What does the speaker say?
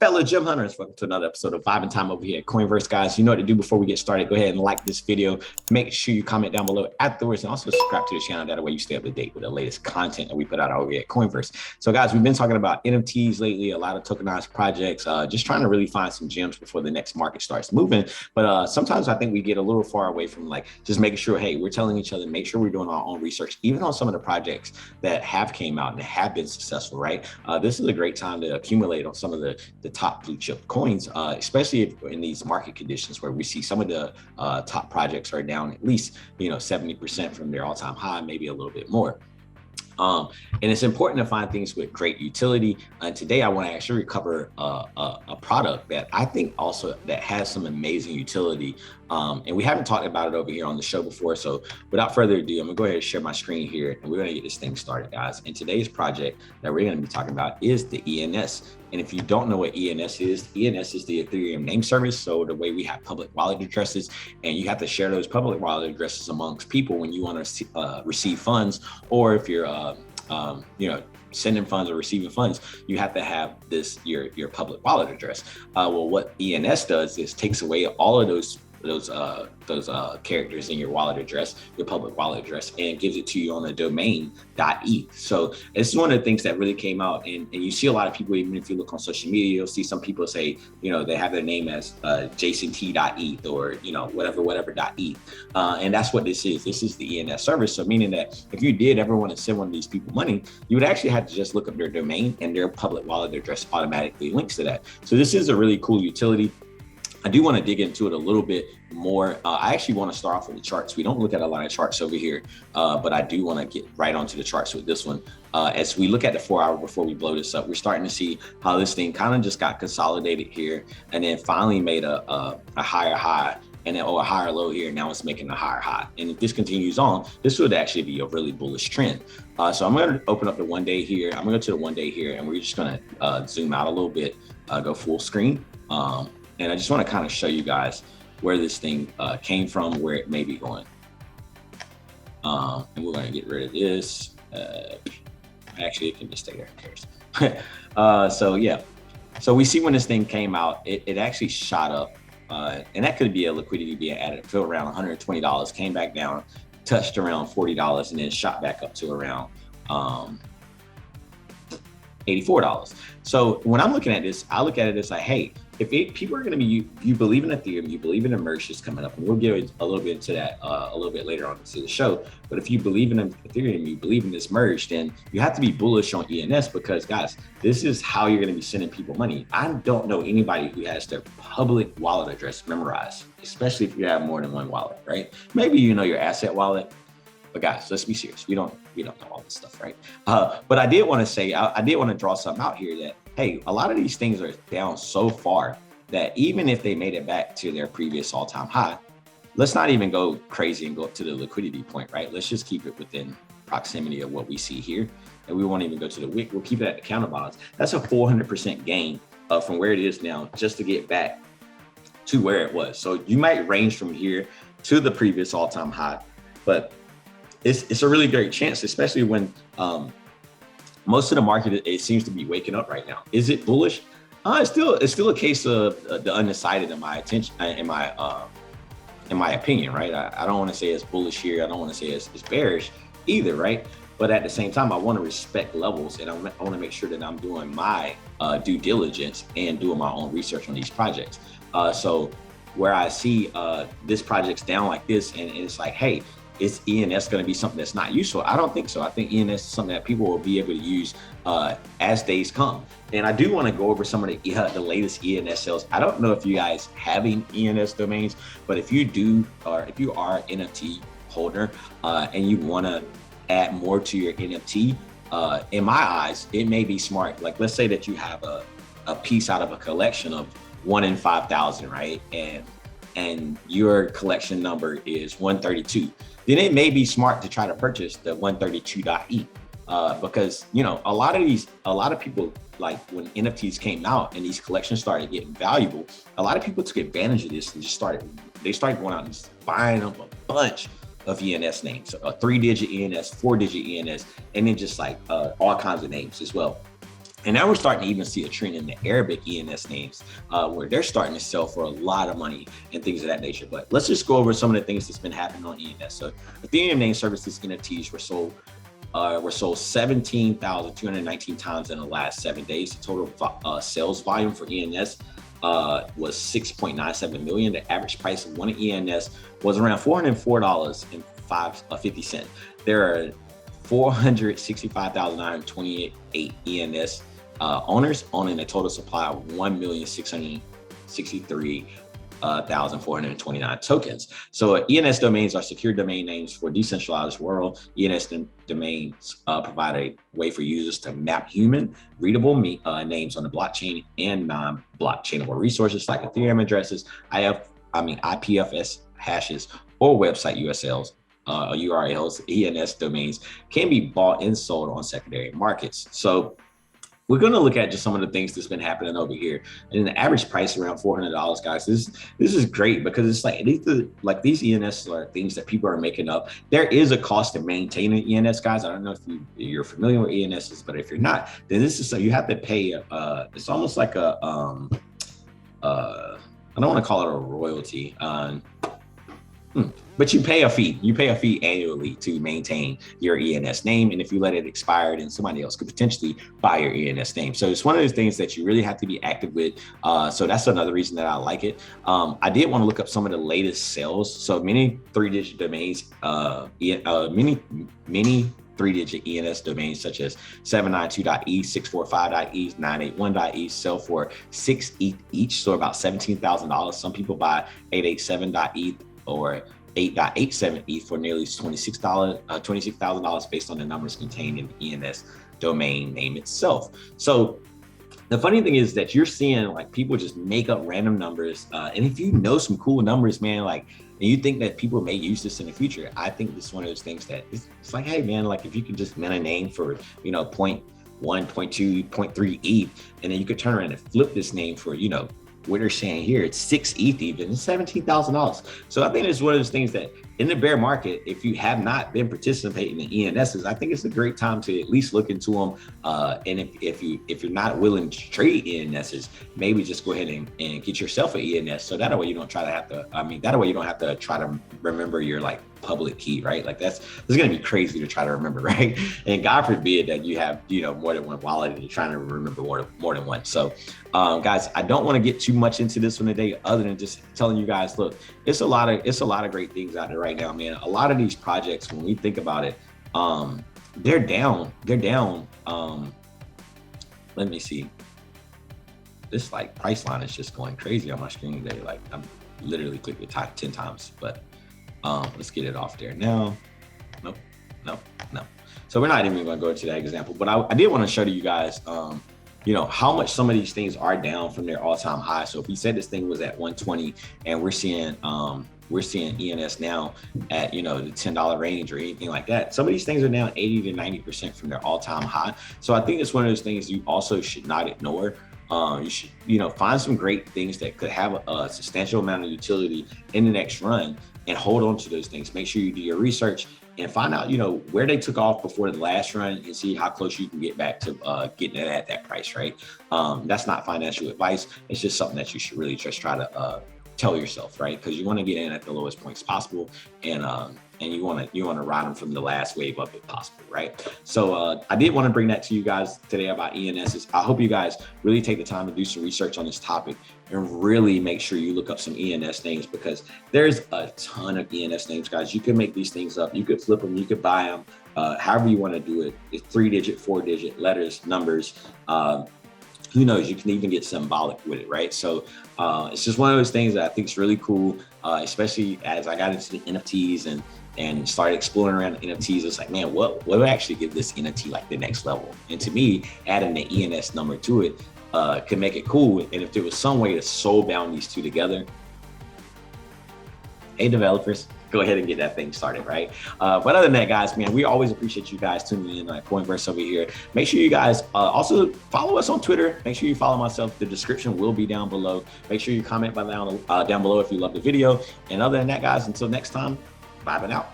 fellow gem hunters, welcome to another episode of Vibe and Time over here at Coinverse, guys. You know what to do before we get started. Go ahead and like this video. Make sure you comment down below afterwards, and also subscribe to the channel. That way you stay up to date with the latest content that we put out over here at Coinverse. So guys, we've been talking about NFTs lately, a lot of tokenized projects, just trying to really find some gems before the next market starts moving. But sometimes I think we get a little far away from like just making sure, hey, we're telling each other, make sure we're doing our own research, even on some of the projects that have came out and have been successful, right? This is a great time to accumulate on some of the top blue chip coins, especially if in these market conditions where we see some of the top projects are down at least 70% from their all-time high, maybe a little bit more. And it's important to find things with great utility. And today I want to actually cover a product that I think also that has some amazing utility. And we haven't talked about it over here on the show before. So without further ado, I'm gonna go ahead and share my screen here and we're gonna get this thing started, guys. And today's project that we're gonna be talking about is the ENS. And if you don't know what ENS is the Ethereum name service. So the way we have public wallet addresses, and you have to share those public wallet addresses amongst people when you want to receive funds, or if you're sending funds or receiving funds, you have to have this your public wallet address. Well, what ENS does is takes away all of those characters in your wallet address, your public wallet address, and gives it to you on the domain .eth. So this is one of the things that really came out, and you see a lot of people, even if you look on social media, you'll see some people say, they have their name as JSONT.eth or whatever.eth, and that's what this is. This is the ENS service. So meaning that if you did ever want to send one of these people money, you would actually have to just look up their domain, and their public wallet address automatically links to that. So this is a really cool utility. I do want to dig into it a little bit more. I actually want to start off with the charts. We don't look at a lot of charts over here, but I do want to get right onto the charts with this one. As we look at the 4 hour before we blow this up, we're starting to see how this thing kind of just got consolidated here and then finally made a higher high and then a higher low here. Now it's making a higher high. And if this continues on, this would actually be a really bullish trend. So I'm going to open up the 1 day here. I'm going to go to the 1 day here, and we're just going to zoom out a little bit, go full screen. And I just want to kind of show you guys where this thing came from, where it may be going. And we're going to get rid of this. Actually, it can just stay there. Who cares? So yeah. So we see when this thing came out, it actually shot up. And that could be a liquidity being added. It fell around $120, came back down, touched around $40, and then shot back up to around $84. So when I'm looking at this, I look at it as like, hey, if people are going to be, you believe in Ethereum, you believe in the merge that's coming up, and we'll get a little bit into that a little bit later on into the show. But if you believe in Ethereum, you believe in this merge, then you have to be bullish on ENS, because guys, this is how you're going to be sending people money. I don't know anybody who has their public wallet address memorized, especially if you have more than one wallet, right? Maybe your asset wallet. But guys, let's be serious. We don't know all this stuff, right? But I did want to say, I did want to draw something out here that, hey, a lot of these things are down so far that even if they made it back to their previous all-time high, let's not even go crazy and go up to the liquidity point, right? Let's just keep it within proximity of what we see here. And we won't even go to the wick. We'll keep it at the counter balance. That's a 400% gain from where it is now, just to get back to where it was. So you might range from here to the previous all-time high, but it's a really great chance, especially when most of the market, it seems to be waking up right now. Is it bullish? It's still a case of the undecided in my opinion, right? I don't want to say it's bullish here. I don't want to say it's bearish either, right? But at the same time, I want to respect levels, and I want to make sure that I'm doing my due diligence and doing my own research on these projects. So where I see this project's down like this, and it's like, hey, is ENS going to be something that's not useful? I don't think so. I think ENS is something that people will be able to use as days come. And I do want to go over some of the latest ENS sales. I don't know if you guys having ENS domains, but if you do, or if you are an NFT holder and you want to add more to your NFT, in my eyes, it may be smart. Like, let's say that you have a piece out of a collection of 1 in 5,000, right? And your collection number is 132. Then it may be smart to try to purchase the 132.eth because a lot of people, like when NFTs came out and these collections started getting valuable, a lot of people took advantage of this and just started going out and just buying up a bunch of ENS names, a 3-digit ENS, 4-digit ENS, and then just like all kinds of names as well. And now we're starting to even see a trend in the Arabic ENS names, where they're starting to sell for a lot of money and things of that nature. But let's just go over some of the things that's been happening on ENS. So Ethereum name services NFTs were sold 17,219 times in the last 7 days. The total sales volume for ENS was 6.97 million. The average price of one ENS was around $404.50. There are 465,928 ENS owners owning a total supply of 1,663,429 tokens. So ENS domains are secure domain names for decentralized world. ENS domains provide a way for users to map human readable names on the blockchain and non-blockchainable resources like Ethereum addresses, IPFS hashes, or website URLs. ENS domains can be bought and sold on secondary markets. So we're going to look at just some of the things that's been happening over here, and the average price around $400, guys. This is great because it's like these ENS are things that people are making up. There is a cost to maintain an ENS, guys. I don't know if you're familiar with ENSs, but if you're not, then this is so you have to pay. It's almost like a I don't want to call it a royalty. But you pay a fee. You pay a fee annually to maintain your ENS name. And if you let it expire, then somebody else could potentially buy your ENS name. So it's one of those things that you really have to be active with. So that's another reason that I like it. I did want to look up some of the latest sales. So many 3-digit domains, many 3-digit ENS domains such as 792.e, 645.e, 981.e sell for 6 ETH each, so about $17,000. Some people buy 887.e or 8.87 ETH for nearly $26,000 based on the numbers contained in the ENS domain name itself. So the funny thing is that you're seeing like people just make up random numbers. And if you know some cool numbers, man, like, and you think that people may use this in the future, I think this is one of those things that it's like, hey man, like if you could just mint a name for, 0.1, 0.2, 0.3 ETH, and then you could turn around and flip this name for, what they're saying here, it's 6 ETH even, it's $17,000. So I think it's one of those things that in the bear market, if you have not been participating in ENSs, I think it's a great time to at least look into them. And if you're not willing to trade ENSs, maybe just go ahead and get yourself an ENS. So that way you don't have to try to remember your like public key, right? Like it's going to be crazy to try to remember, right? And God forbid that you have, more than one wallet and you're trying to remember more than one. So guys, I don't want to get too much into this one today, other than just telling you guys, look, it's a lot of great things out there right now, man. A lot of these projects, when we think about it, they're down. Let me see. This like price line is just going crazy on my screen today. Like I'm literally clicking it 10 times, but let's get it off there now. Nope. So we're not even going to go into that example, but I did want to show you guys, how much some of these things are down from their all-time high. So if we said this thing was at 120 and we're seeing ENS now at, the $10 range or anything like that, some of these things are down 80 to 90% from their all-time high. So I think it's one of those things you also should not ignore. You should, find some great things that could have a substantial amount of utility in the next run and hold on to those things. Make sure you do your research and find out, where they took off before the last run and see how close you can get back to getting it at that price, right? That's not financial advice. It's just something that you should really just try to tell yourself, right? Because you want to get in at the lowest points possible, and you want to ride them from the last wave up if possible, right? So I did want to bring that to you guys today about ENSs. I hope you guys really take the time to do some research on this topic and really make sure you look up some ENS names, because there's a ton of ENS names, guys. You can make these things up. You could flip them. You could buy them. However you want to do it. It's 3-digit, 4-digit letters, numbers. Who knows? You can even get symbolic with it, right? So it's just one of those things that I think is really cool, especially as I got into the NFTs and started exploring around the NFTs. It's like, man, what would actually give this NFT like the next level? And to me, adding the ENS number to it could make it cool. And if there was some way to soul bound these two together, hey, developers, go ahead and get that thing started, right? But other than that, guys, man, we always appreciate you guys tuning in on Coinverse over here. Make sure you guys also follow us on Twitter. Make sure you follow myself. The description will be down below. Make sure you comment down below if you love the video. And other than that, guys, until next time, bye for now.